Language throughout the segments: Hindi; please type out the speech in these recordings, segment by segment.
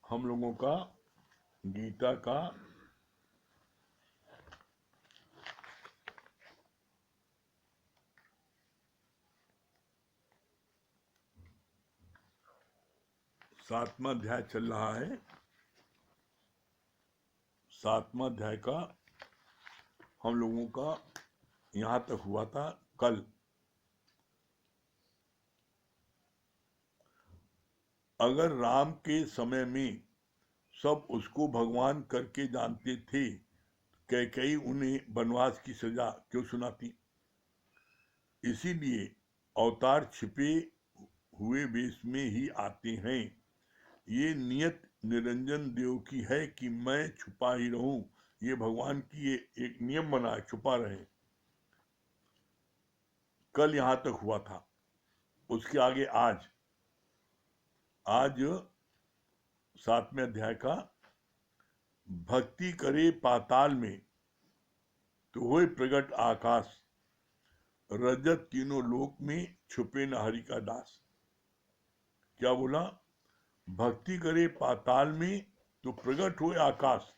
हम लोगों का गीता का 7वां अध्याय चल रहा है। 7वां अध्याय का हम लोगों का यहाँ तक हुआ था कल। अगर राम के समय में सब उसको भगवान करके जानते थे, कैकेयी उन्हें वनवास की सजा क्यों सुनाती? इसीलिए अवतार छिपे हुए वेश में ही आते हैं। ये नियत निरंजन देव की है कि मैं छुपा ही रहूं। ये भगवान की एक नियम बना है, छुपा रहे। कल यहां तक हुआ था। उसके आगे आज 7वें अध्याय का भक्ति करे पाताल में तो होए प्रगट आकाश, रजत तीनों लोक में छुपे न हरि का दास। क्या बोला? भक्ति करे पाताल में तो प्रगट होए आकाश,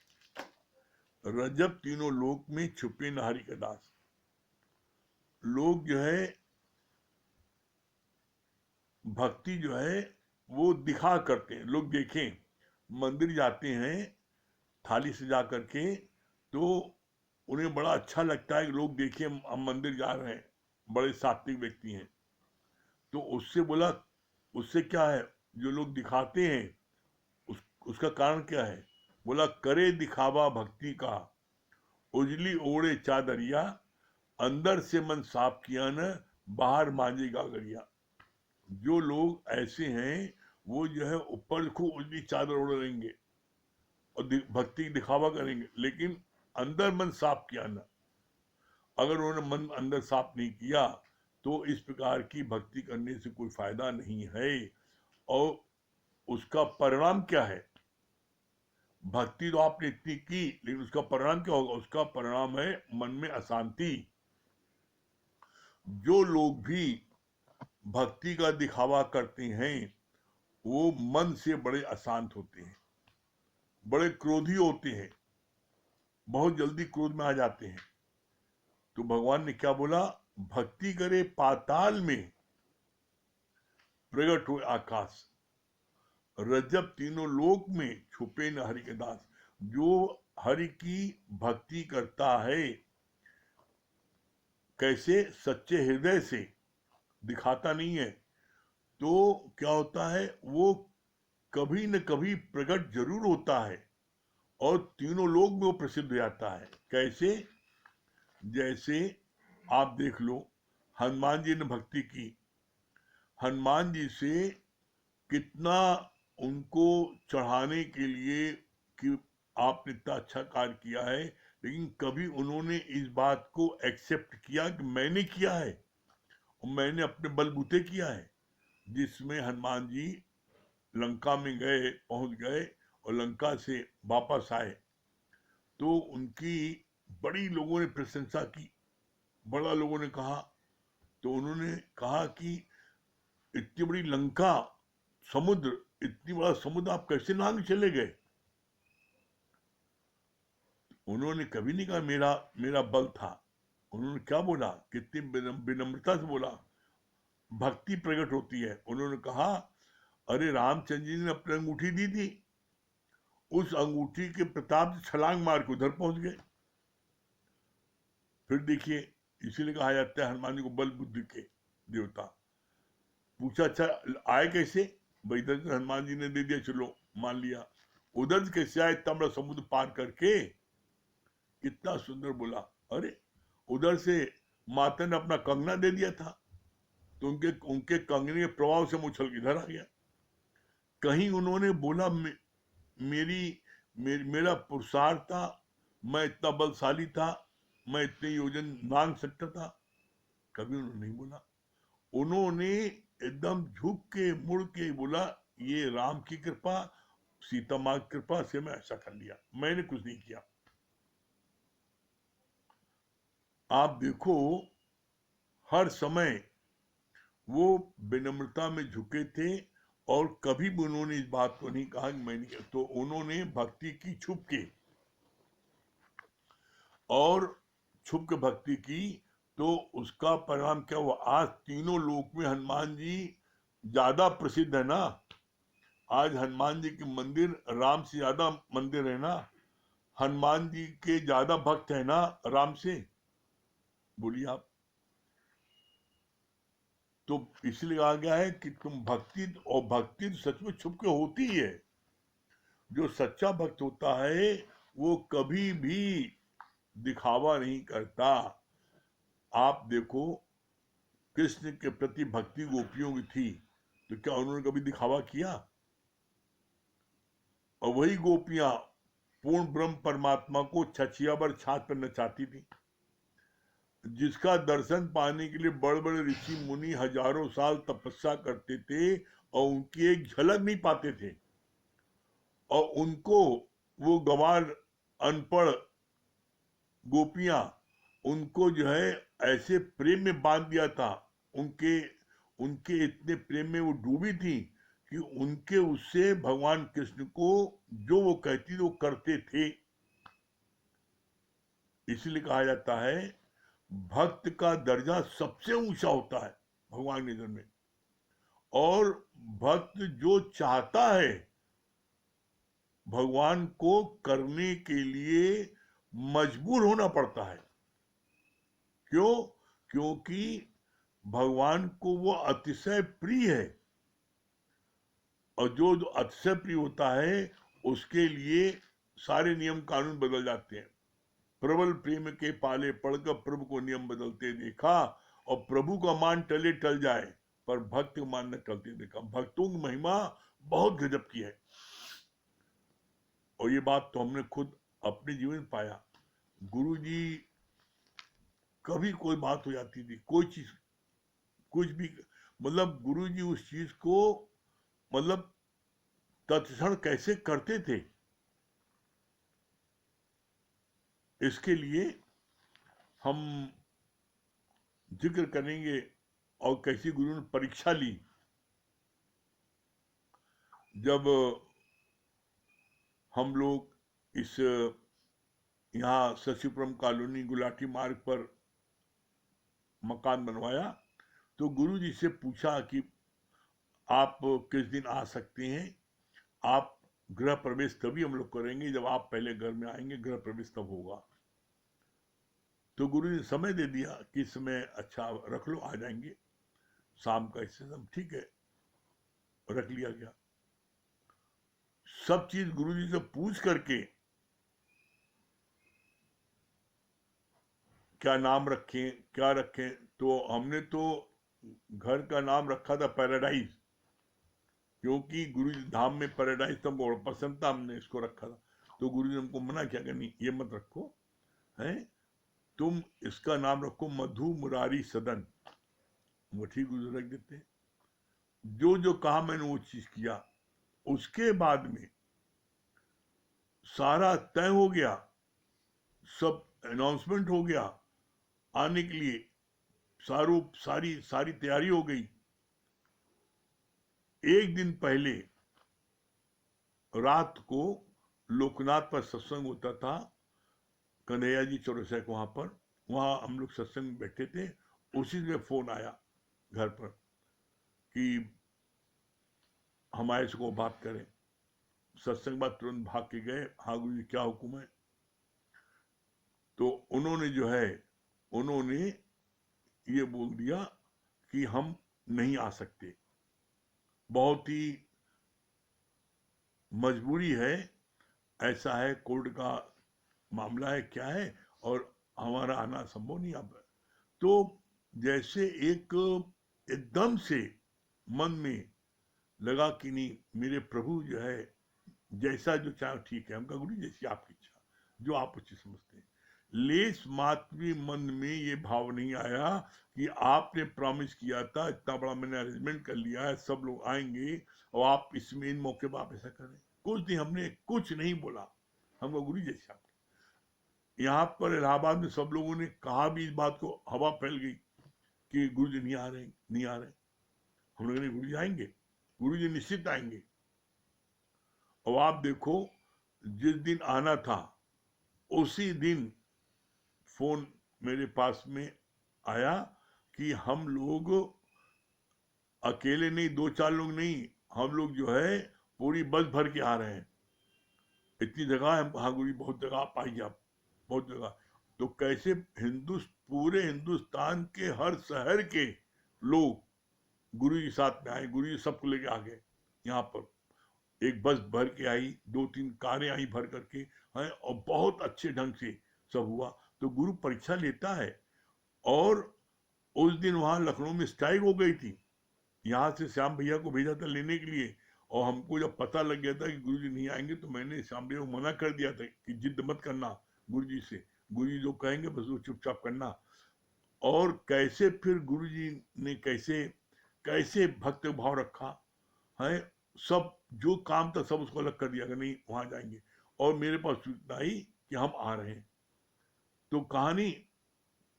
रजत तीनों लोक में छुपे न हरि का दास। लोग जो है भक्ति जो है वो दिखा करते हैं। लोग देखें, मंदिर जाते हैं थाली सजा करके तो उन्हें बड़ा अच्छा लगता है कि लोग देखें हम मंदिर जा रहे हैं, बड़े सात्विक व्यक्ति हैं। तो उससे बोला, उससे क्या है जो लोग दिखाते हैं उसका कारण क्या है? बोला करे दिखावा भक्ति का, उजली ओढ़े चादरिया, अंदर से मन साफ किया न बाहर मांजेगा गरिया। जो लोग ऐसे हैं वो जो है ऊपर खूब उजली चादर ओढ़ लेंगे और भक्ति दिखावा करेंगे, लेकिन अंदर मन साफ किया ना। अगर उन्होंने मन अंदर साफ नहीं किया तो इस प्रकार की भक्ति करने से कोई फायदा नहीं है। और उसका परिणाम क्या है? भक्ति तो आपने इतनी की, लेकिन उसका परिणाम क्या होगा? उसका परिणाम है मन में अशांति। जो लोग भी भक्ति का दिखावा करते हैं वो मन से बड़े अशांत होते हैं, बड़े क्रोधी होते हैं, बहुत जल्दी क्रोध में आ जाते हैं। तो भगवान ने क्या बोला? भक्ति करे पाताल में प्रकट हुए आकाश, रजब तीनों लोक में छुपे न हरि के दास। जो हरि की भक्ति करता है, कैसे? सच्चे हृदय से, दिखाता नहीं है, तो क्या होता है? वो कभी न कभी प्रकट जरूर होता है और तीनों लोक में वो प्रसिद्ध हो जाता है। कैसे? जैसे आप देख लो, हनुमान जी ने भक्ति की, हनुमान जी से कितना उनको चढ़ाने के लिए कि आपने इतना अच्छा कार्य किया है, लेकिन कभी उन्होंने इस बात को एक्सेप्ट किया कि मैंने किया है और मैंने अपने बलबूते किया है? जिसमें हनुमान जी लंका में गए, पहुंच गए और लंका से वापस आए तो उनकी बड़ी लोगों ने प्रशंसा की, बड़ा लोगों ने कहा। तो उन्होंने कहा कि इतनी बड़ी लंका, समुद्र, इतनी बड़ा समुद्र आप कैसे नांग चले गए? उन्होंने कभी नहीं कहा मेरा मेरा बल था। उन्होंने क्या बोला? कितनी विनम्रता से बोला, भक्ति प्रकट होती है। उन्होंने कहा अरे रामचंद्र जी ने अपनी अंगूठी दी थी, उस अंगूठी के प्रताप से छलांग मार के उधर पहुंच गए। फिर देखिए, इसीलिए कहा जाता है हनुमान जी को बल बुद्धि के देवता। पूछा अच्छा आए कैसे? भाई इधर से हनुमान जी ने दे दिया, चलो मान लिया। उधर से कैसे आए इतना बड़ा समुद्र पार करके? कितना सुंदर बोला। अरे उधर से माता ने अपना कंगना दे दिया था तो उनके उनके कंगने के प्रभाव से मुछल के इधर आ गया। कहीं उन्होंने बोला मेरा पुरुषार्थ था, मैं इतना बलशाली था, मैं इतने योजन मांग सकता था? कभी उन्होंने नहीं बोला। उन्होंने एकदम झुक के मुड़ के बोला ये राम की कृपा, सीता माँ की कृपा से मैं ऐसा कर लिया, मैंने कुछ नहीं किया। आप देखो हर समय वो विनम्रता में झुके थे और कभी भी उन्होंने इस बात को नहीं कहा कि मैं नहीं किया। तो उन्होंने भक्ति की छुप के, और छुप के भक्ति की, तो उसका परिणाम क्या हुआ? आज तीनों लोक में हनुमान जी ज्यादा प्रसिद्ध है ना। आज हनुमान जी के मंदिर राम से ज्यादा मंदिर है ना। हनुमान जी के ज्यादा भक्त है ना राम से। बोलिए आप। तो इसलिए कहा गया है कि तुम भक्ति, और भक्ति सच में छुप के होती ही है। जो सच्चा भक्त होता है वो कभी भी दिखावा नहीं करता। आप देखो, कृष्ण के प्रति भक्ति गोपियों की थी, तो क्या उन्होंने कभी दिखावा किया? और वही गोपियां पूर्ण ब्रह्म परमात्मा को छछियाबर छात पर नचाती थी, जिसका दर्शन पाने के लिए बड़े बड़े ऋषि मुनि हजारों साल तपस्या करते थे और उनकी एक झलक नहीं पाते थे। और उनको वो गंवार अनपढ़ गोपियां, उनको जो है ऐसे प्रेम में बांध दिया था। उनके उनके इतने प्रेम में वो डूबी थी कि उनके उससे भगवान कृष्ण को जो वो कहती थी वो करते थे। इसलिए कहा जाता है भक्त का दर्जा सबसे ऊंचा होता है भगवान की नजर में। और भक्त जो चाहता है भगवान को करने के लिए मजबूर होना पड़ता है। क्यों? क्योंकि भगवान को वो अतिशय प्रिय है, और जो जो अतिशय प्रिय होता है उसके लिए सारे नियम कानून बदल जाते हैं। प्रबल प्रेम के पाले पड़कर प्रभु को नियम बदलते देखा, और प्रभु का मान टले टल जाए पर भक्त का मान न टलते देखा। भक्तों की महिमा बहुत गजब की है, और ये बात तो हमने खुद अपने जीवन में पाया। गुरु जी, कभी कोई बात हो जाती थी, कोई चीज कुछ भी, मतलब गुरु जी उस चीज को मतलब तत्क्षण कैसे करते थे, इसके लिए हम जिक्र करेंगे। और कैसी गुरु ने परीक्षा ली। जब हम लोग इस यहाँ शशिपुरम कॉलोनी गुलाटी मार्ग पर मकान बनवाया, तो गुरु जी से पूछा कि आप किस दिन आ सकते हैं। आप गृह प्रवेश तभी हम लोग करेंगे जब आप पहले घर में आएंगे, गृह प्रवेश तब होगा। तो गुरु ने समय दे दिया कि समय अच्छा रख लो, आ जाएंगे शाम का। इससे सब ठीक है, रख लिया गया। सब चीज गुरु जी से पूछ करके क्या नाम रखें क्या रखें, तो हमने तो घर का नाम रखा था पैराडाइज, क्योंकि गुरु जी धाम में पैराडाइज तो हमको बड़ा पसंद था, हमने इसको रखा था। तो गुरु जी ने हमको मना किया कि नहीं, ये मत रखो, है तुम इसका नाम रखो मधु मुरारी सदन। वो ठीक गुरु जी रख देते। जो जो कहा मैंने वो चीज किया। उसके बाद में सारा तय हो गया, सब अनाउंसमेंट हो गया आने के लिए, सारी सारी तैयारी हो गई। एक दिन पहले रात को लोकनाथ पर सत्संग होता था, कन्हैया जी चौरसिया को, वहां हम लोग सत्संग में बैठे थे। उसी में फोन आया घर पर कि हमारे से को बात करें। सत्संग बाद तुरंत भाग के गए, हाँ गुरु जी क्या हुक्म है। तो उन्होंने जो है, उन्होंने ये बोल दिया कि हम नहीं आ सकते, बहुत ही मजबूरी है, ऐसा है, कोर्ट का मामला है, क्या है, और हमारा आना संभव नहीं। अब तो जैसे एक एकदम से मन में लगा कि नहीं, मेरे प्रभु जो है जैसा जो चाहे ठीक है। हमका गुरु जैसी आपकी इच्छा, जो आप उचित समझते हैं। लेस मात्र भी मन में ये भाव नहीं आया कि आपने प्रॉमिस किया था, इतना बड़ा मैंने अरेंजमेंट कर लिया है, सब लोग आएंगे, और आप इसमें इन मौके पर आप ऐसा करें। कुछ नहीं, हमने कुछ नहीं बोला। हमका गुरु जैसा। यहाँ पर इलाहाबाद में सब लोगों ने कहा भी इस बात को, हवा फैल गई कि गुरु जी नहीं आ रहे, नहीं आ रहे। हम लोग गुरु जी आएंगे, गुरु जी निश्चित आएंगे। और आप देखो, जिस दिन आना था उसी दिन फोन मेरे पास में आया कि हम लोग अकेले नहीं, 2-4 लोग नहीं, हम लोग जो है पूरी बस भर के आ रहे हैं। इतनी जगह है, हाँ गुरु जी बहुत जगह पाइए आप, बहुत जगह। तो कैसे पूरे हिंदुस्तान के हर शहर के लोग गुरु जी साथ में आए, गुरु जी सबको लेके आ गए यहाँ पर। एक बस भर के आई, 2-3 कारें आई भर करके हैं, और बहुत अच्छे ढंग से सब हुआ। तो गुरु परीक्षा लेता है। और उस दिन वहां लखनऊ में स्ट्राइक हो गई थी, यहाँ से श्याम भैया को भेजा था लेने के लिए। और हमको जब पता लग गया था कि गुरुजी नहीं आएंगे, तो मैंने श्याम भैया को मना कर दिया था कि जिद मत करना गुरुजी से, गुरुजी जो कहेंगे बस वो चुपचाप करना। और कैसे फिर गुरुजी ने कैसे कैसे भक्त भाव रखा है, सब जो काम था सब उसको अलग कर दिया कि नहीं वहां जाएंगे। और मेरे पास सूचना आई कि हम आ रहे हैं। तो कहानी,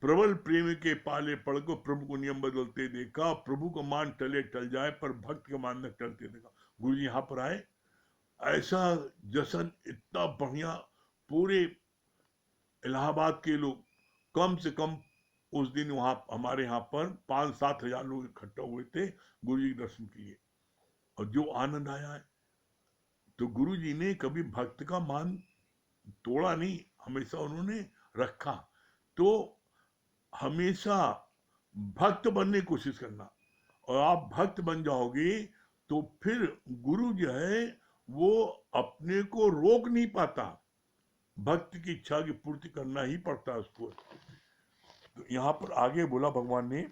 प्रबल प्रेम के पाले पड़ को प्रभु को नियम बदलते देखा, प्रभु को मान टले टल जाए पर भक्त के मान न टलते देखा। गुरु जी यहाँ पर आए, ऐसा जश्न इतना बढ़िया, पूरे इलाहाबाद के लोग कम से कम उस दिन वहां हमारे यहाँ पर 5-7 हजार लोग इकट्ठा हुए थे गुरु जी के दर्शन के लिए। और जो आनंद आया है, तो गुरु जी ने कभी भक्त का मान तोड़ा नहीं, हमेशा उन्होंने रखा। तो हमेशा भक्त बनने की कोशिश करना, और आप भक्त बन जाओगे तो फिर गुरु जो है वो अपने को रोक नहीं पाता, भक्त की इच्छा की पूर्ति करना ही पड़ता है उसको। तो यहां पर आगे बोला भगवान ने,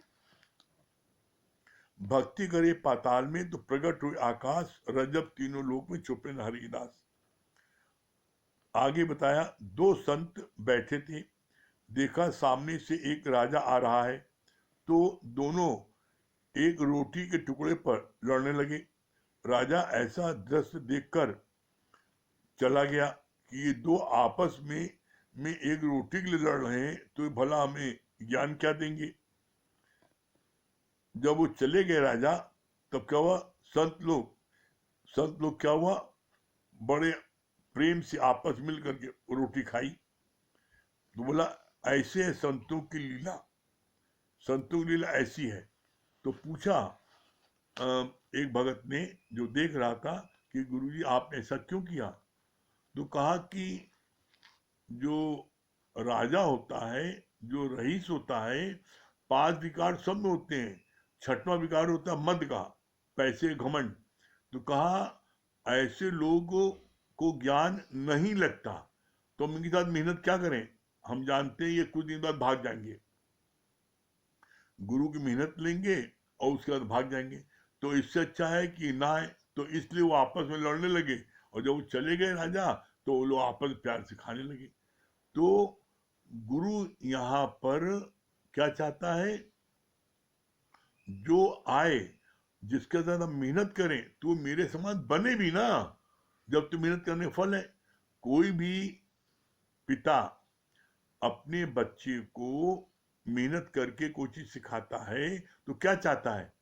भक्ति करे पाताल में तो प्रकट हुए आकाश, रजब तीनों लोक में छुपे न हरिदास। आगे बताया, 2 संत बैठे थे, देखा सामने से एक राजा आ रहा है, तो दोनों एक रोटी के टुकड़े पर लड़ने लगे। राजा ऐसा दृश्य देखकर चला गया कि ये 2 आपस में एक रोटी के लिए लड़ रहे हैं, तो भला हमें ज्ञान क्या देंगे। जब वो चले गए राजा, तब क्या हुआ, संत लोग क्या हुआ, बड़े प्रेम से आपस मिल करके रोटी खाई। तो बोला, ऐसे है संतों की लीला, संतों की लीला ऐसी है। तो पूछा एक भगत ने जो देख रहा था कि गुरुजी आपने ऐसा क्यों किया। तो कहा कि जो राजा होता है, जो रईस होता है, 5 विकार सब में होते हैं, 6वां विकार होता है मद का, पैसे घमंड। तो कहा ऐसे लोगों को ज्ञान नहीं लगता, तो हम इनके साथ मेहनत क्या करें, हम जानते हैं ये कुछ दिन बाद भाग जाएंगे, गुरु की मेहनत लेंगे और उसके बाद भाग जाएंगे। तो इससे अच्छा है कि ना आए। तो इसलिए वो आपस में लड़ने लगे, और जब वो चले गए राजा, तो वो लोग आपस प्यार से खाने लगे। तो गुरु यहाँ पर क्या चाहता है, जो आए जिसके साथ हम मेहनत करें तो मेरे समान बने भी ना, जब तो मेहनत करने फल है। कोई भी पिता अपने बच्चे को मेहनत करके कोई चीज सिखाता है तो क्या चाहता है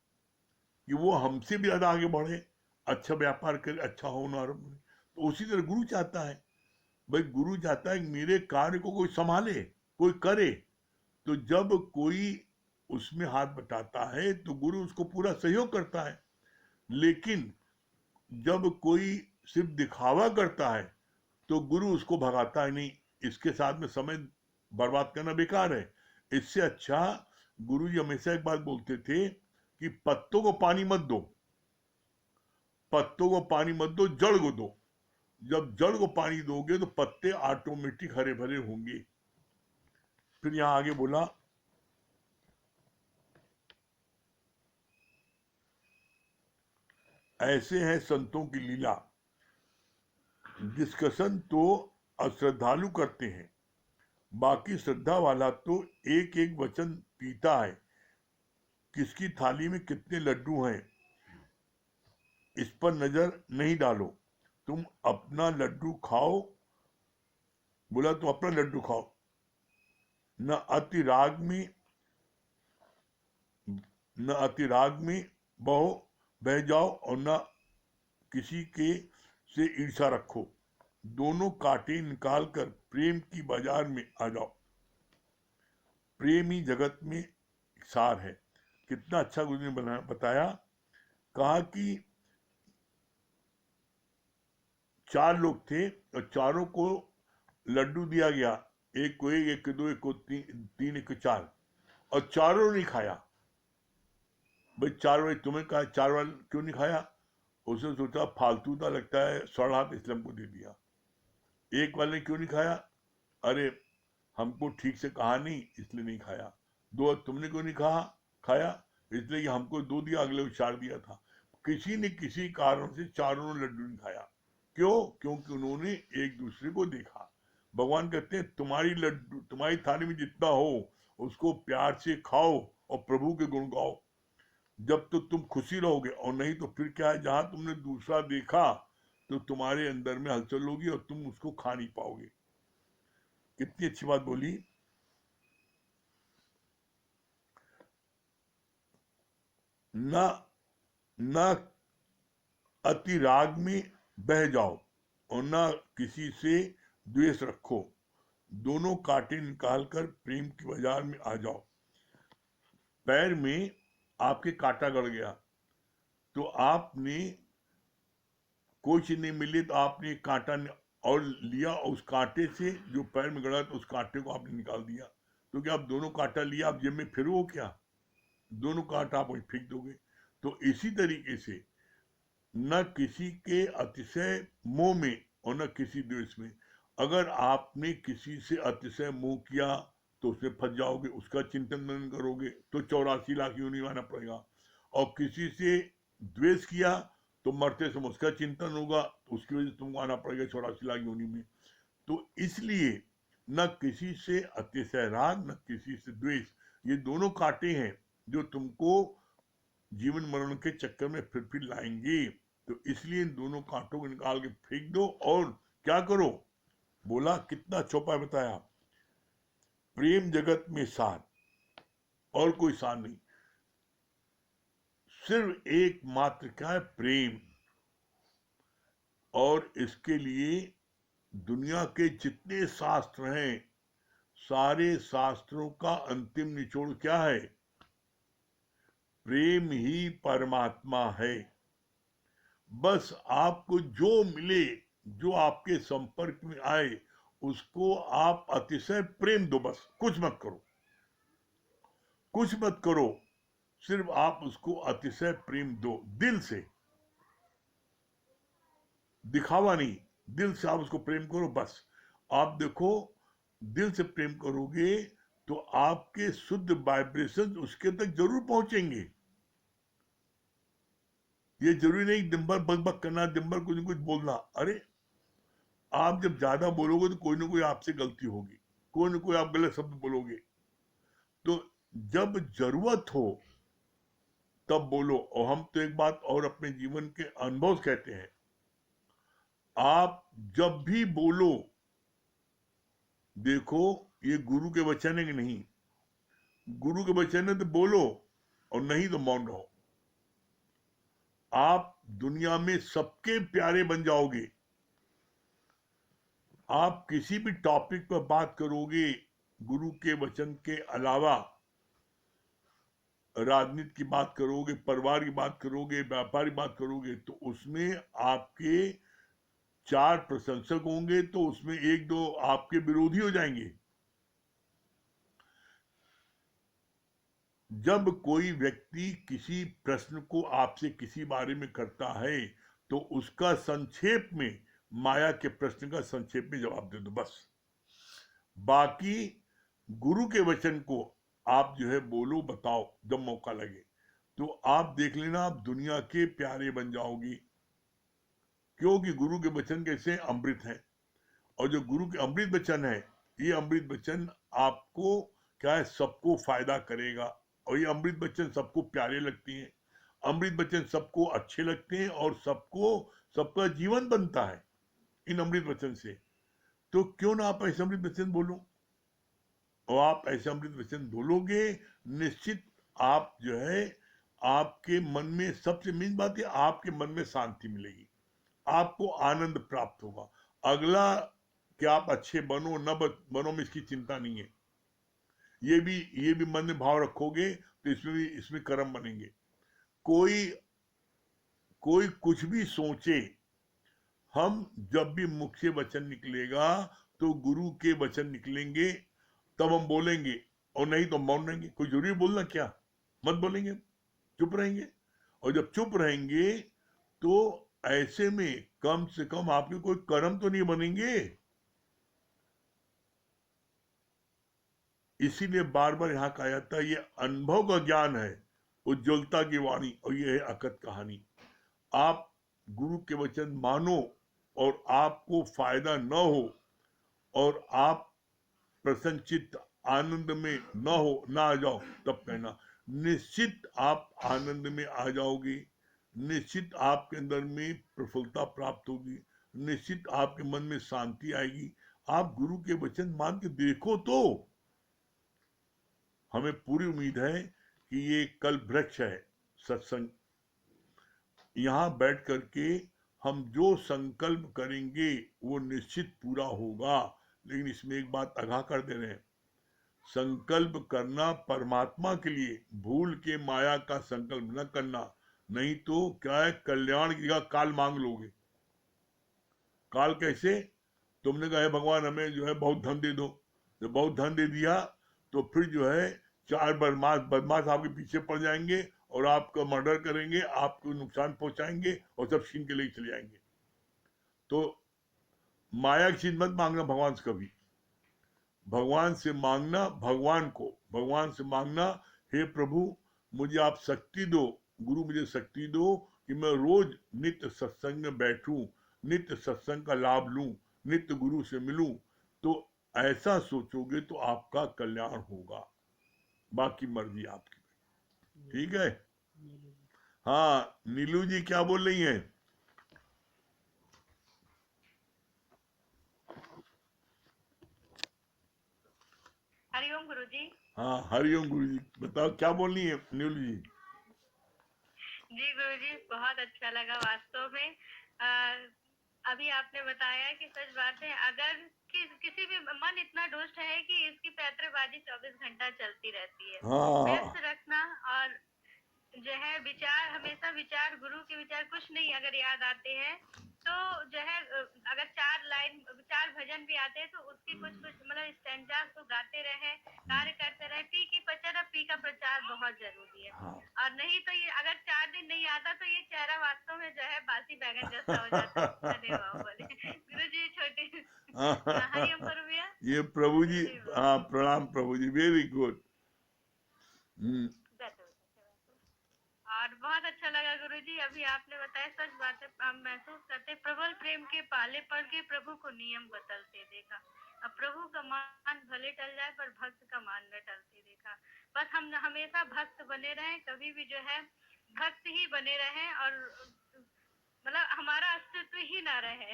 कि वो हमसे भी ज्यादा आगे बढ़े, अच्छा व्यापार करे, अच्छा होनहार बने। तो उसी तरह गुरु चाहता है, भाई गुरु चाहता है कि मेरे कार्य को कोई संभाले, कोई करे। तो जब कोई उसमें हाथ बटाता है तो गुरु उसको पूरा सहयोग करता है। लेकिन जब कोई सिर्फ दिखावा करता है तो गुरु उसको भगाता है, नहीं इसके साथ में समय बर्बाद करना बेकार है। इससे अच्छा गुरु जी हमेशा एक बात बोलते थे कि पत्तों को पानी मत दो, पत्तों को पानी मत दो, जड़ को दो। जब जड़ को पानी दोगे तो पत्ते ऑटोमेटिक हरे भरे होंगे। फिर यहां आगे बोला, ऐसे है संतों की लीला, डिस्कशन तो अश्रद्धालु करते हैं, बाकी श्रद्धा वाला तो एक एक वचन पीता है। किसकी थाली में कितने लड्डू हैं इस पर नजर नहीं डालो, तुम अपना लड्डू खाओ। बोला तुम अपना लड्डू खाओ, न अति राग में बहो, बह जाओ और ना किसी के से ईर्षा रखो, दोनों कांटे निकाल कर प्रेम की बाजार में आ जाओ। प्रेम ही जगत में सार है। कितना अच्छा गुरु ने बताया। कहा कि 4 लोग थे और चारों को लड्डू दिया गया, एक को एक को दो, एक को तीन, एक को 4, और चारों ने खाया। भाई 4 वाले तुम्हें कहा, 4 वाले क्यों नहीं खाया? उसने सोचा फालतू था लगता है, सड़ हाथ इसलिए हमको दे दिया। एक वाले ने क्यों नहीं खाया? अरे हमको ठीक से कहा नहीं इसलिए नहीं खाया। 2 तुमने क्यों नहीं कहा खाया? इसलिए कि हमको 2 दिया, अगले को 4 दिया था। किसी ने किसी कारण से चारों ने लड्डू नहीं खाया। क्यों? क्योंकि उन्होंने एक दूसरे को देखा। भगवान कहते हैं तुम्हारी लड्डू, तुम्हारी थाली में जितना हो उसको प्यार से खाओ और प्रभु के गुण गाओ, जब तो तुम खुशी रहोगे। और नहीं तो फिर क्या है, जहां तुमने दूसरा देखा तो तुम्हारे अंदर में हलचल होगी और तुम उसको खा नहीं पाओगे। कितनी अच्छी बात बोली। ना ना अति राग में बह जाओ और ना किसी से द्वेष रखो, दोनों कांटे निकालकर प्रेम की बाजार में आ जाओ। पैर में आपके कांटा गड़ गया तो आपने कोई चीज नहीं मिली तो आपने कांटा और लिया, और उस कांटे से जो पैर में गड़ा तो उस कांटे को आपने निकाल दिया। तो क्या आप दोनों कांटा लिया आप जेब में फिरो क्या? दोनों कांटा आप वहीं फेंक दोगे। तो इसी तरीके से न किसी के अतिशय मोह में और न किसी द्वेष में। अगर आपने किसी से अतिशय मोह किया तो उसमें फंस जाओगे, उसका चिंतन मनन करोगे तो 84 लाख योनि आना पड़ेगा। और किसी से द्वेष किया तो मरते समय उसका चिंतन होगा, तो उसकी वजह से तुमको आना पड़ेगा 84 लाख योनि में। तो इसलिए न किसी से अतिशय राग न किसी से द्वेष, ये दोनों कांटे हैं जो तुमको जीवन मरण के चक्कर में फिर लाएंगे। तो इसलिए इन दोनों कांटों को निकाल के फेंक दो और क्या करो? बोला कितना चौपाई बताया। प्रेम जगत में सार, और कोई सार नहीं, सिर्फ एक मात्र क्या है? प्रेम। और इसके लिए दुनिया के जितने शास्त्र हैं, सारे शास्त्रों का अंतिम निचोड़ क्या है? प्रेम ही परमात्मा है। बस आपको जो मिले, जो आपके संपर्क में आए, उसको आप अतिशय प्रेम दो, बस कुछ मत करो, कुछ मत करो, सिर्फ आप उसको अतिशय प्रेम दो, दिल से, दिखावा नहीं, दिल से आप उसको प्रेम करो बस। आप देखो दिल से प्रेम करोगे तो आपके शुद्ध वाइब्रेशन उसके तक जरूर पहुंचेंगे। ये जरूरी नहीं दिन भर बक बक करना, दिन भर कुछ न कुछ बोलना। अरे आप जब ज्यादा बोलोगे तो कोई ना कोई आपसे गलती होगी, कोई ना कोई आप गलत शब्द बोलोगे। तो जब जरूरत हो तब बोलो। और हम तो एक बात और अपने जीवन के अनुभव कहते हैं, आप जब भी बोलो, देखो ये गुरु के वचन है कि नहीं? गुरु के वचन है तो बोलो, और नहीं तो मौन रहो। आप दुनिया में सबके प्यारे बन जाओगे। आप किसी भी टॉपिक पर बात करोगे गुरु के वचन के अलावा, राजनीति की बात करोगे, परिवार की बात करोगे, व्यापार की बात करोगे, तो उसमें आपके 4 प्रशंसक होंगे तो उसमें 1-2 आपके विरोधी हो जाएंगे। जब कोई व्यक्ति किसी प्रश्न को आपसे किसी बारे में करता है तो उसका संक्षेप में, माया के प्रश्न का संक्षेप में जवाब दे दो बस। बाकी गुरु के वचन को आप जो है बोलो, बताओ जब मौका लगे। तो आप देख लेना आप दुनिया के प्यारे बन जाओगी, क्योंकि गुरु के वचन कैसे अमृत है। और जो गुरु के अमृत वचन है, ये अमृत वचन आपको क्या है, सबको फायदा करेगा। और ये अमृत वचन सबको प्यारे लगती हैं, अमृत वचन सबको अच्छे लगते हैं, और सबको सबका जीवन बनता है इन अमृत वचन से। तो क्यों ना आप ऐसे अमृत वचन बोलो। और आप ऐसे अमृत वचन बोलोगे, निश्चित आप जो है आपके मन में सबसे मेन बात है, आपके मन में शांति मिलेगी, आपको आनंद प्राप्त होगा। अगला कि आप अच्छे बनो न बनो में इसकी चिंता नहीं है। ये भी मन में भाव रखोगे तो इसमें कर्म बनेंगे। कोई कोई कुछ भी सोचे, हम जब भी मुख से वचन निकलेगा तो गुरु के वचन निकलेंगे, तब हम बोलेंगे, और नहीं तो मौन रहेंगे। कोई जरूरी बोलना क्या, मत बोलेंगे, चुप रहेंगे। और जब चुप रहेंगे तो ऐसे में कम से कम आपके कोई कर्म तो नहीं बनेंगे। इसीलिए बार बार यहाँ कहा जाता है, ये अनुभव का ज्ञान है, उज्ज्वलता की वाणी, और ये है अकथ कहानी। आप गुरु के वचन मानो और आपको फायदा न हो, और आप प्रसन्नचित्त आनंद में ना आ जाओ, तब कहना। निश्चित आप आनंद में आ जाओगे, निश्चित आपके अंदर में प्रफुल्लता प्राप्त होगी, निश्चित आपके मन में शांति आएगी। आप गुरु के वचन मान के देखो तो। हमें पूरी उम्मीद है कि ये कल वृक्ष है सत्संग। यहाँ बैठ करके हम जो संकल्प करेंगे वो निश्चित पूरा होगा। लेकिन इसमें एक बात आगाह कर दे रहे हैं, संकल्प करना परमात्मा के लिए, भूल के माया का संकल्प न करना, नहीं तो क्या है, कल्याण की जगह काल मांग लोगे। काल कैसे? तुमने कहा है भगवान हमें जो है बहुत धन दे दो, तो बहुत धन दे दिया तो फिर जो है चार बदमाश आपके पीछे पड़ जाएंगे और आपका मर्डर करेंगे, आपको नुकसान पहुंचाएंगे और सब छीन के लेके चले जाएंगे। तो माया की चीज मत मांगना भगवान से कभी। भगवान से मांगना, भगवान से मांगना, हे प्रभु मुझे आप शक्ति दो, गुरु मुझे शक्ति दो कि मैं रोज नित्य सत्संग में बैठूं, नित्य सत्संग का लाभ लूं, नित्य गुरु से मिलूं। तो ऐसा सोचोगे तो आपका कल्याण होगा, बाकी मर्जी आपकी। ठीक है। हाँ नीलू जी क्या बोल रही हैं? हरिओम गुरुजी। हाँ हरिओम गुरु जी, बताओ क्या बोल रही है नीलू जी? जी गुरुजी, बहुत अच्छा लगा वास्तव में। अभी आपने बताया कि सच बात है, अगर किसी भी मन इतना दुष्ट है कि इसकी पैतरेबाजी 24 घंटा चलती रहती है। व्यस्त हाँ रखना, और जो है विचार, हमेशा विचार, गुरु के विचार कुछ नहीं अगर याद आते हैं तो जो है, अगर चार भजन भी आते हैं तो उसके कुछ मतलब स्टैंजा तो गाते रहे, कार्य करते रहे। पी की पचर और पी का प्रचार बहुत जरूरी है। हाँ और नहीं तो ये अगर 4 दिन नहीं आता तो ये चेहरा वास्तव में जो है बासी बैगन जैसा हो जाता है। अरे वाह बोले गुरु जी छोटे। हरिओम करो भैया। ये प्रभु जी, जी हाँ प्रणाम प्रभु जी, वेरी गुड। और बहुत अच्छा लगा गुरुजी, अभी आपने बताया, सच बात है, हम महसूस करते प्रबल प्रेम के पाले पड़ के प्रभु को नियम बदलते देखा। अब प्रभु का मान भले टल जाए पर भक्त का मान न टलते देखा। बस हम हमेशा भक्त बने रहें, कभी भी जो है भक्त ही बने रहें, और मतलब हमारा अस्तित्व ही ना रहे।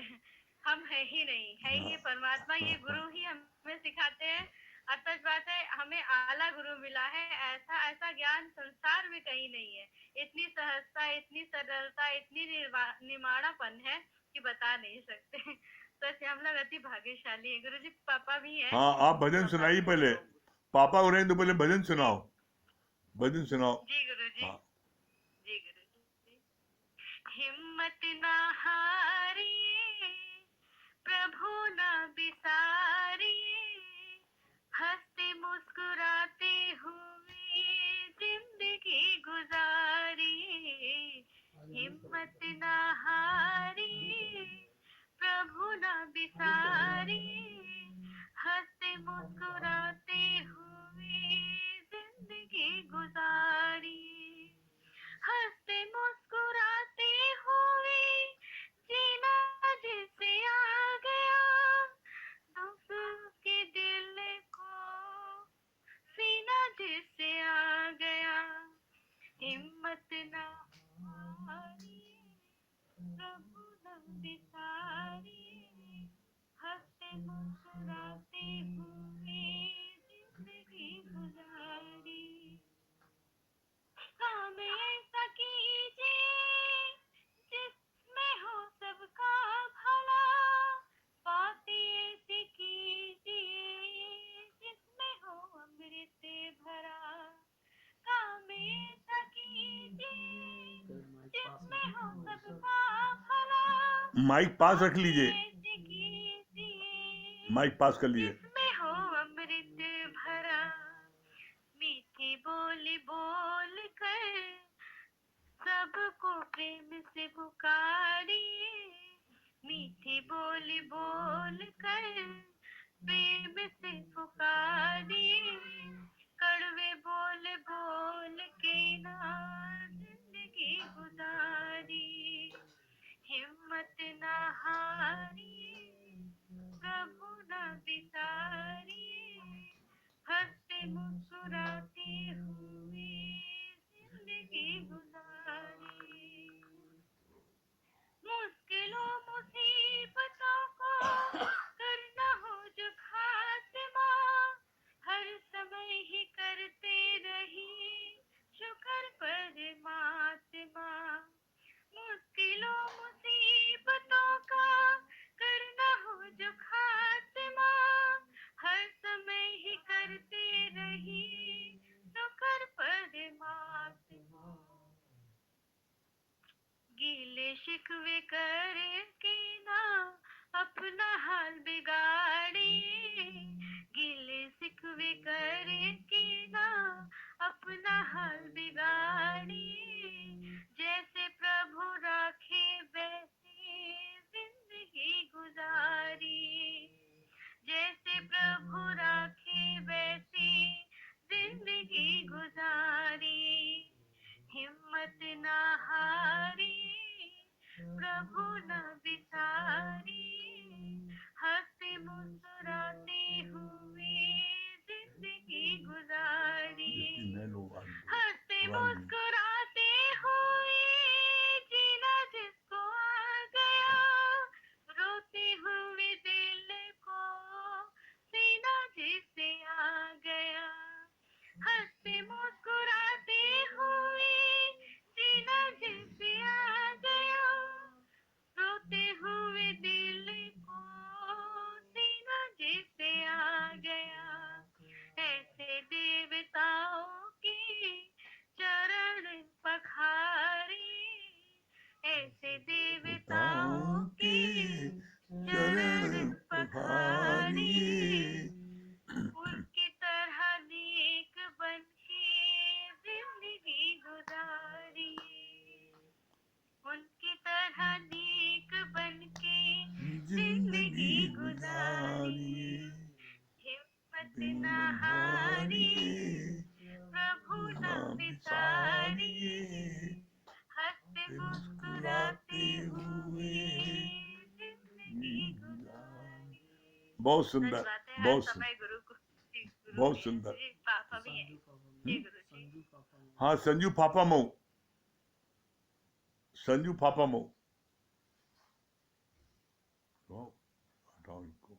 हम है ही नहीं, है ही परमात्मा। ये गुरु ही हमें सिखाते हैं। और सच बात है, हमें आला गुरु मिला है, ऐसा ऐसा ज्ञान संसार में कहीं नहीं है। इतनी सहजता, इतनी सरलता, इतनी निमाणापन है कि बता नहीं सकते। सच हम लोग अति भाग्यशाली है। गुरु जी पापा भी है, हाँ आप भजन पापा सुनाइए भी पहले, पापा हो रहे हैं तो पहले भजन जी सुनाओ, भजन सुनाओ। जी गुरु जी। हाँ जी गुरु जी। हिम्मत ना हारिए, प्रभु ना बिसारिए, हंसते मुस्कुराते हुए जिंदगी गुजारिए। हिम्मत ना हारिए, प्रभु ना बिसारिए, हंसते मुस्कुराते हुए जिंदगी गुजारिए। हंसते मुस्कुराते हुए जीना जिसे आ गया, दुख के दिल को सीना जिसे आ गया। हिम्मत ना हारिए, प्रभु न बिसारिए, हंसते मुस्कुराते हुए जिंदगी गुजारी। हमें माइक पास रख लीजिए, ऐसे कीजिए माइक पास कर लीजिए। जिसमें हो अमृत भरा, मीठी बोली बोल कर सबको प्रेम से पुकारिए, मीठी बोली बोल कर प्रेम से पुकारिए, कड़वे बोल बोल के ना जिंदगी गुजारिए, हिम्मत ना हारिए, प्रभु ना बिसारिए, हंसते मुस्कुराते हुए जिंदगी गुजारिए, मुश्किलों मुसीबतों को करना हो जो खात्मा, हर समय ही करते रहिए शुक्र परमात्मा, मुश्किलों मुसीबतों का करना हो जो खात्मा, हर समय ही करते रहिए शुक्र परमात्मा, गीले शिकवे करके ना अपना हाल बिगाड़िए, गीले शिकवे करके ना अपना हाल बिगाड़िए, जैसे प्रभु राखे वैसे जिंदगी गुजारिए, जैसे प्रभु राखे वैसे जिंदगी गुजारिए, हिम्मत ना हारिए, प्रभु न बिसारिए, हंसते मुस्कुराते हुए जिंदगी गुजारिए, हंसते मुस्कुराते हुए जीना जिसको आ गया, रोते हुए दिल को सीना जिससे आ गया, हंसते मुस्कुराते हुए जीना जिससे आ गया, रोते हुए दिल को सीना जिससे आ गया, ऐसे देवताओं के चरण पखारिए, ऐसे देवताओं के चरण पखारिए, उनकी तरह नेक बन के जिंदगी गुजारिए, उनकी तरह नेक बन के जिंदगी गुजारिए, हिम्मत न हारिए, प्रभु न बिसारिए, हंसते मुस्कुराते हुए जिंदगी गुजारिए। बहुत सच सुंदर, बात है, हर बहुत समय सुंदर, गुरु को जी, गुरु बहुत जी सुंदर। जी पापा भी है जी गुरु जी। हाँ, संजू पापा मऊ, संजू पापा मऊ, हटाओ इनको।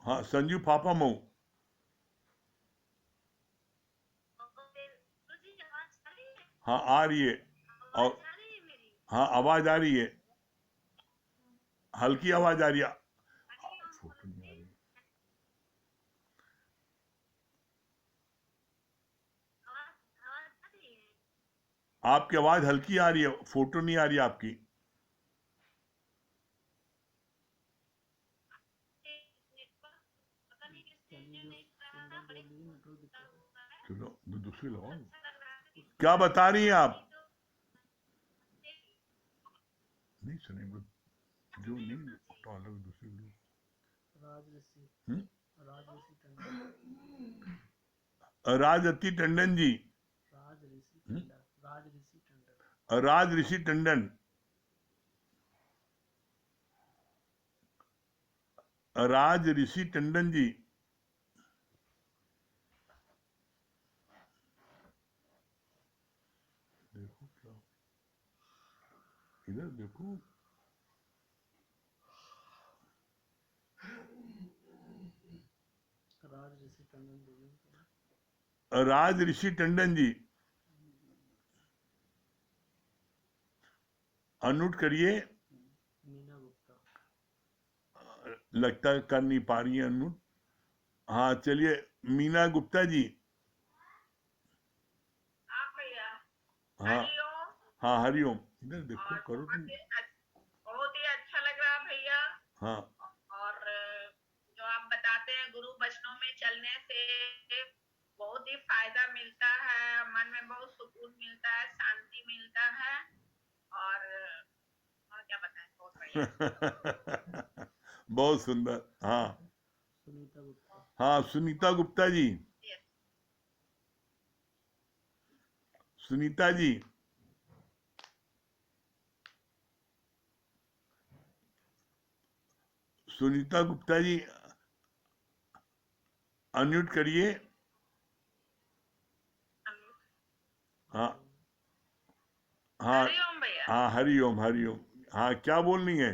हाँ, संजू पापा मऊ। गुरु जी आवाज आ रही है, हाँ, आ रही है। और आवाज आ रही है मेरी, हाँ, आवाज आ रही है, हल्की आवाज आ रही है, हरिओम फोटो गुरु नहीं आ जी, रही। आवाज आवाज आ रही है, आपकी आवाज हल्की आ रही है, फोटो नहीं आ रही आपकी। नेटवर्क पता नहीं किस चीज नहीं कर रहा, हर एक चलो दूसरी लगाओ। अच्छा लग रहा है, क्या बता रही हैं आप? नहीं तो नहीं सुनेंगे, जो नहीं तो अलग दूसरी लोग। राज ऋषि टंडन जी, राज ऋषि टंडन, राज ऋषि टंडन जी। देखो क्या, इधर देखो, राज ऋषि टंडन जी, अनम्यूट करिए। लगता है कर नहीं पा रही है अनम्यूट। हाँ चलिए, मीना गुप्ता जी। आप भैया हाँ हरिओम, हाँ हरिओम, इधर देखो और करो तुम। बहुत ही अच्छा लग रहा भैया। हाँ और जो आप बताते हैं गुरु वचनों में चलने से बहुत ही फायदा मिलता है, मन में बहुत सुकून मिलता है, शांति मिलता है। और क्या बताएं, बहुत बढ़िया। बहुत सुंदर। हाँ सुनीता गुप्ता। हाँ सुनीता गुप्ता जी, Yes. सुनीता जी, सुनीता गुप्ता जी अनम्यूट करिए। हाँ हाँ हरिओम भैया। हाँ हरिओम हरिओम। हाँ क्या बोलनी है?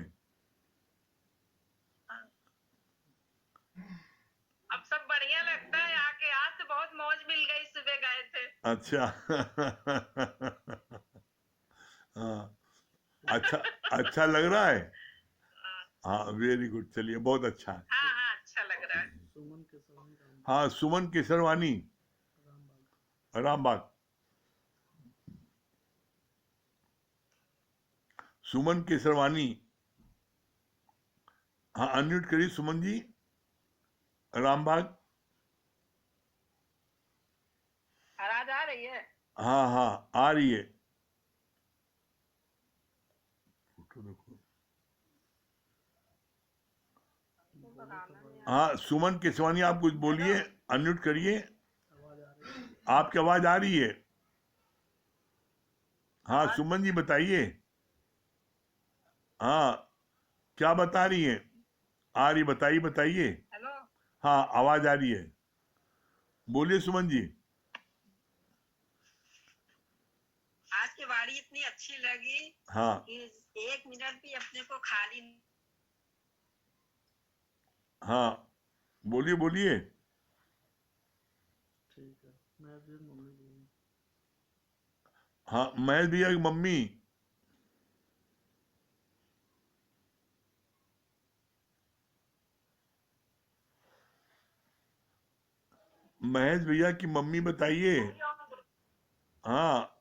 अब सब बढ़िया लगता है आके, आज से बहुत मौज मिल गई, सुबह गए थे। अच्छा। हाँ अच्छा, अच्छा लग रहा है। हाँ वेरी गुड, चलिए बहुत अच्छा है। हाँ हाँ अच्छा लग रहा है। सुमन केसवानी रामबाग। हाँ सुमन केसरवानी रामबाग। रामबाग। सुमन केसरवानी, हाँ अनम्यूट करिए सुमन जी, रामबाग। आवाज आ रही है? हाँ हाँ आ रही है। फोटो देखो। हाँ सुमन केसवानी, आप कुछ बोलिए, अनम्यूट करिए। आवाज आ रही है? आपकी आवाज आ रही है। हाँ सुमन जी बताइए। हाँ क्या बता रही है? आ रही, बताइए बताइए। हेलो। हाँ आवाज आ रही है, बोलिए सुमन जी। आज की वाणी इतनी अच्छी लगी हाँ कि 1 मिनट भी अपने को खाली। हाँ बोलिए बोलिए। ठीक है, मैं फिर मम्मी बोलूँ। हाँ महेश भैया की मम्मी, महेश भैया की मम्मी बताइए। हाँ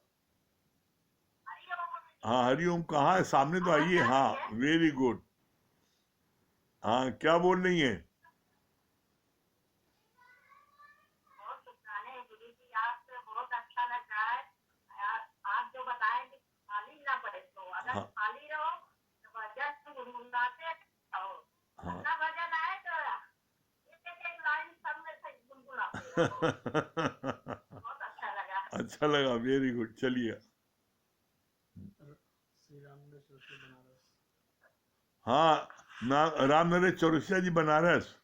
हाँ हरिओम कहाँ है? सामने तो आइए। हाँ वेरी गुड। हाँ क्या बोल रही है? गुरु जी आपसे बहुत अच्छा लग रहा है। आप जो बताएं कि खाली ना पड़े, तो अगर हाँ खाली रहो तो भजन गुनगुनाते रहो। हाँ अच्छा भजन आए तो एक लाइन सब में से गुनगुनाते रहो। बहुत अच्छा लगा। अच्छा लगा, वेरी गुड। चलिए श्री राम नरेश जोशी बनारस। हाँ ना, राम नरेश चौरसिया जी बनारस।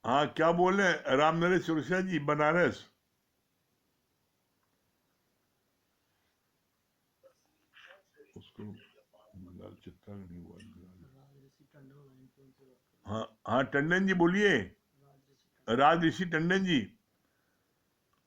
हाँ क्या बोल रहे हैं? राम नरेश चौरसिया जी बनारस। उसको लाल चित्रा नहीं हुआ। राजऋषि टंडन लाइन पे उनसे बात करो। हाँ हाँ टंडन जी बोलिए। राजऋषि राज ऋषि टंडन जी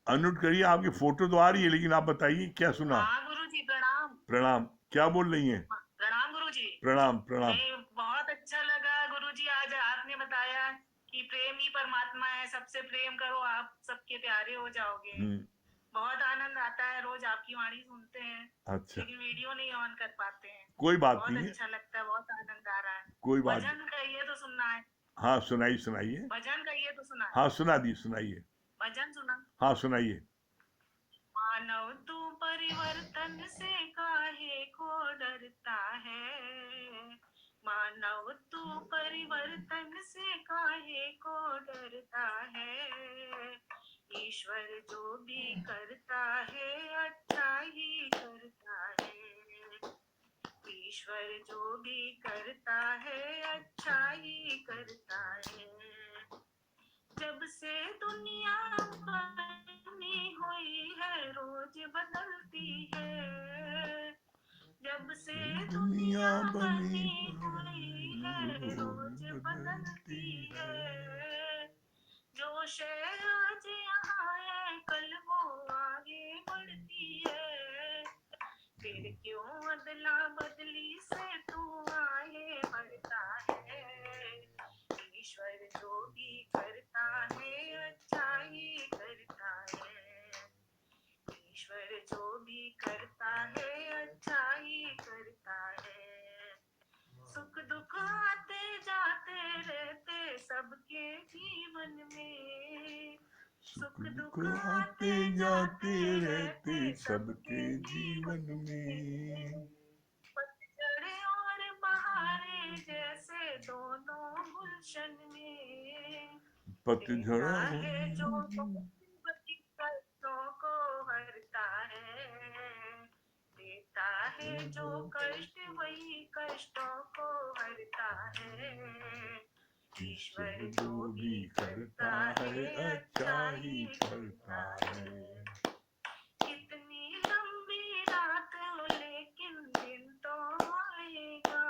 अनम्यूट करिए। आपकी फोटो तो आ रही है, लेकिन आप बताइए क्या सुना। हाँ गुरु जी प्रणाम। प्रणाम, क्या बोल रही हैं? प्रणाम गुरु जी। प्रणाम प्रणाम। नहीं, बहुत अच्छा लगा गुरु जी, आज आपने बताया कि प्रेम ही परमात्मा है, सबसे प्रेम करो, आप सबके प्यारे हो जाओगे। बहुत आनंद आता है, रोज आपकी वाणी सुनते हैं। अच्छा लेकिन वीडियो नहीं ऑन कर पाते हैं। कोई बात बहुत नहीं है, अच्छा लगता है, बहुत आनंद आ रहा है। कोई बात नहीं। भजन कहिए तो सुनना है। हाँ सुनाइए सुनाइए। भजन कहिए तो सुना है। हाँ सुना दी, सुनाइए। भजन सुना। हाँ सुनाइए। मानव तू परिवर्तन से काहे को डरता है? मानव तू परिवर्तन से काहे को डरता है? ईश्वर जो भी करता है अच्छा ही करता है। ईश्वर जो भी करता है अच्छा ही करता है। जब से दुनिया बनी हुई है रोज बदलती है। जब से दुनिया बनी हुई है रोज बदलती है। जो शय आज यहाँ है कल वो आगे बढ़ती है। फिर क्यों अदला बदली से तू आगे बढ़ता है? ईश्वर जो भी करता है अच्छा ही करता जाते रहते सबके जीवन में, सुख दुख आते जाते रहते सबके जीवन में। पतझड़ और बहारें जैसे दोनों गुलशन में, पतझड़ देता है जो बड़ी कष्टों को हरता है, देता है जो कष्ट वही कष्टों को हरता है। ईश्वर जो भी करता है अच्छा ही करता है। कितनी लंबी रात हो लेकिन दिन तो आएगा,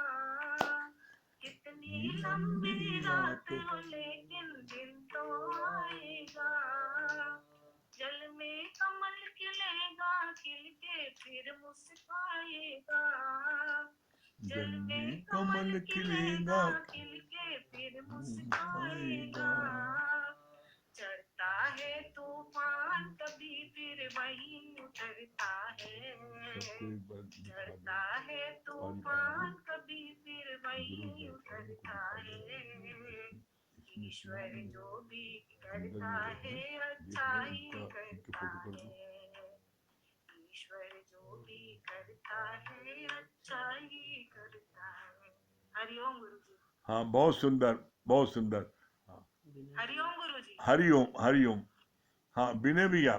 कितनी लंबी रात हो लेकिन दिन तो आएगा। जल में कमल खिलेगा, खिल के फिर मुस्काएगा। जल में कमल खिलेगा, खिल के फिर मुस्काएगा। चढ़ता है तूफान कभी फिर वहीं उतरता है, चढ़ता है तूफान कभी फिर वहीं उतरता है। ईश्वर जो भी करता है अच्छा ही करता है, ईश्वर जो भी करता है अच्छा ही करता है। हरिओम गुरु जी। हाँ, बहुत सुंदर, बहुत सुंदर। हाँ, हरिओम गुरु जी। हरिओम, हरिओम। हाँ, विनय भैया,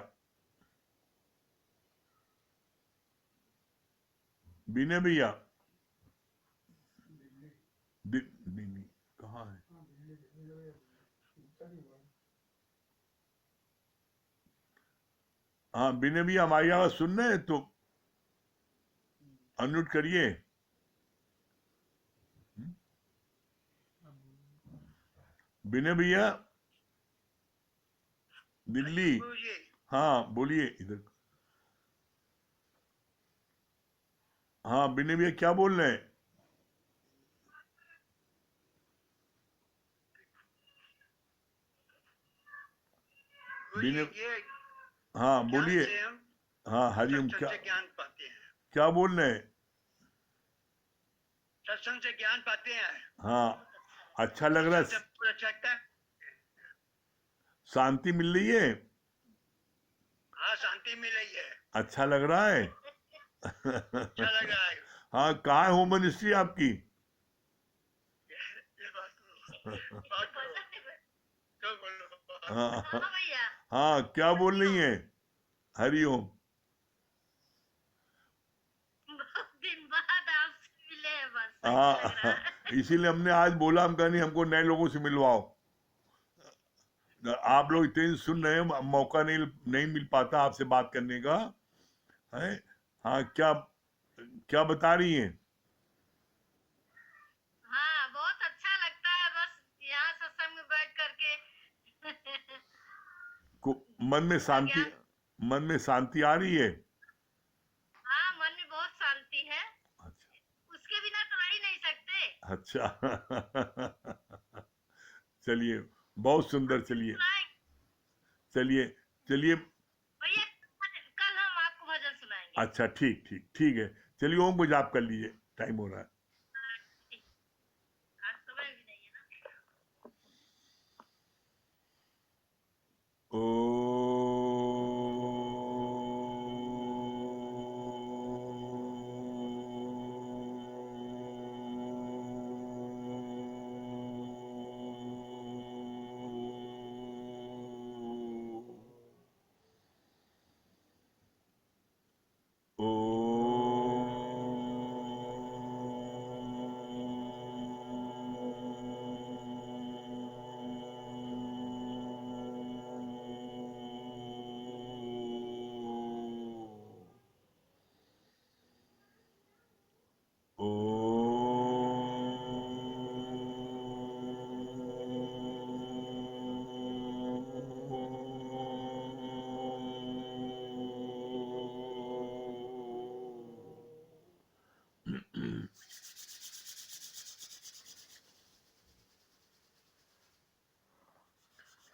विनय भैया, दिल्ली कहाँ है? हाँ, विनय भैया, हमारी आवाज सुन रहे हैं तो अनम्यूट करिए। विनय भैया, दिल्ली। हाँ, बोलिए इधर। हाँ, विनय भैया क्या बोल रहे हैं? विनय, हाँ बोलिए। हाँ, हरिओम। क्या ज्ञान पाते हैं, क्या बोल रहे हैं? सत्संग से ज्ञान पाते हैं। हाँ, अच्छा लग रहा है, पूरा चलता है। शांति मिल रही है, हाँ, शांति मिल रही है, अच्छा लग रहा है। अच्छा लग रहा है। हाँ, कहाँ है होम मिनिस्ट्री आपकी? ये बात करो। तो बोलो। हाँ, हाँ भैया। हाँ, क्या बोल रही हैं? हरिओम। बहुत दिन बाद आपसे मिले हैं, बस अच्छा लग हाँ, रहा है। इसीलिए हमने आज बोला, हम कहा नहीं, हमको नए लोगों से मिलवाओ। आप लोग इतने सुन रहे हैं, मौका नहीं मिल पाता आपसे बात करने का है। हाँ, क्या क्या बता रही हैं? हाँ, बहुत अच्छा लगता है बस यहाँ सत्संग में बैठ करके। मन में शांति, ज्ञान। मन में शांति आ रही है? हाँ, मन में बहुत शांति है, अच्छा, उसके बिना तो रह ही नहीं सकते। अच्छा। चलिए, बहुत सुंदर। चलिए, सुनाएंगे चलिए, चलिए। भैया, कल हम आपको भजन सुनाएंगे। अच्छा, ठीक ठीक ठीक है। चलिए, ओम को जाप कर लीजिए, टाइम हो रहा है। ठीक। आज समय भी नहीं है ना।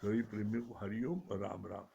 सभी प्रेमियों को हरिओम, राम राम।